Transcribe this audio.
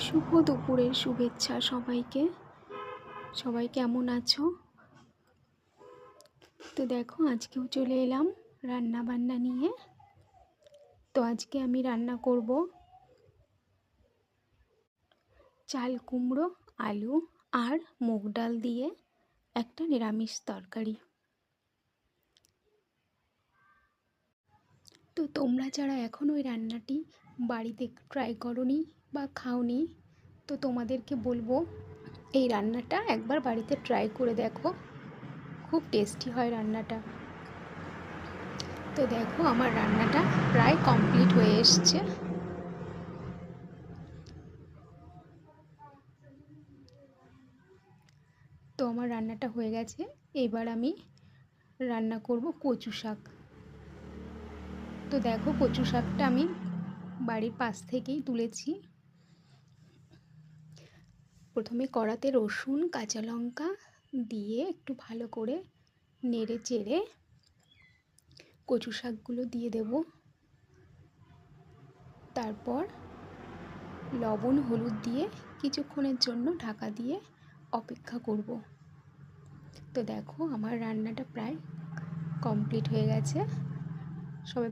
শুভ দুপুরের শুভেচ্ছা সবাইকে। সবাই কেমন আছো? তো দেখো, আজকেও চলে এলাম রান্না বান্না নিয়ে। তো আজকে আমি রান্না করব চাল কুমড়ো, আলু আর মুগ ডাল দিয়ে একটা নিরামিষ তরকারি। তো তোমরা যারা এখনও ওই রান্নাটি বাড়িতে ট্রাই করোনি বা খাওনি, তো তোমাদেরকে বলবো এই রান্নাটা একবার বাড়িতে ট্রাই করে দেখো। খুব টেস্টি হয় রান্নাটা। তো দেখো, আমার রান্নাটা প্রায় কমপ্লিট হয়ে এসছে। তো আমার রান্নাটা হয়ে গেছে। এবার আমি রান্না করব কচু শাক। তো দেখো, কচু শাকটা আমি বাড়ির পাশ থেকেই তুলেছি। প্রথমে কড়াতে রসুন, কাঁচা লঙ্কা দিয়ে একটু ভালো করে নেড়ে চেড়ে কচু শাকগুলো দিয়ে দেব। তারপর লবণ হলুদ দিয়ে কিছুক্ষণের জন্য ঢাকা দিয়ে অপেক্ষা করব। তো দেখো, আমার রান্নাটা প্রায় কমপ্লিট হয়ে গেছে। সবাই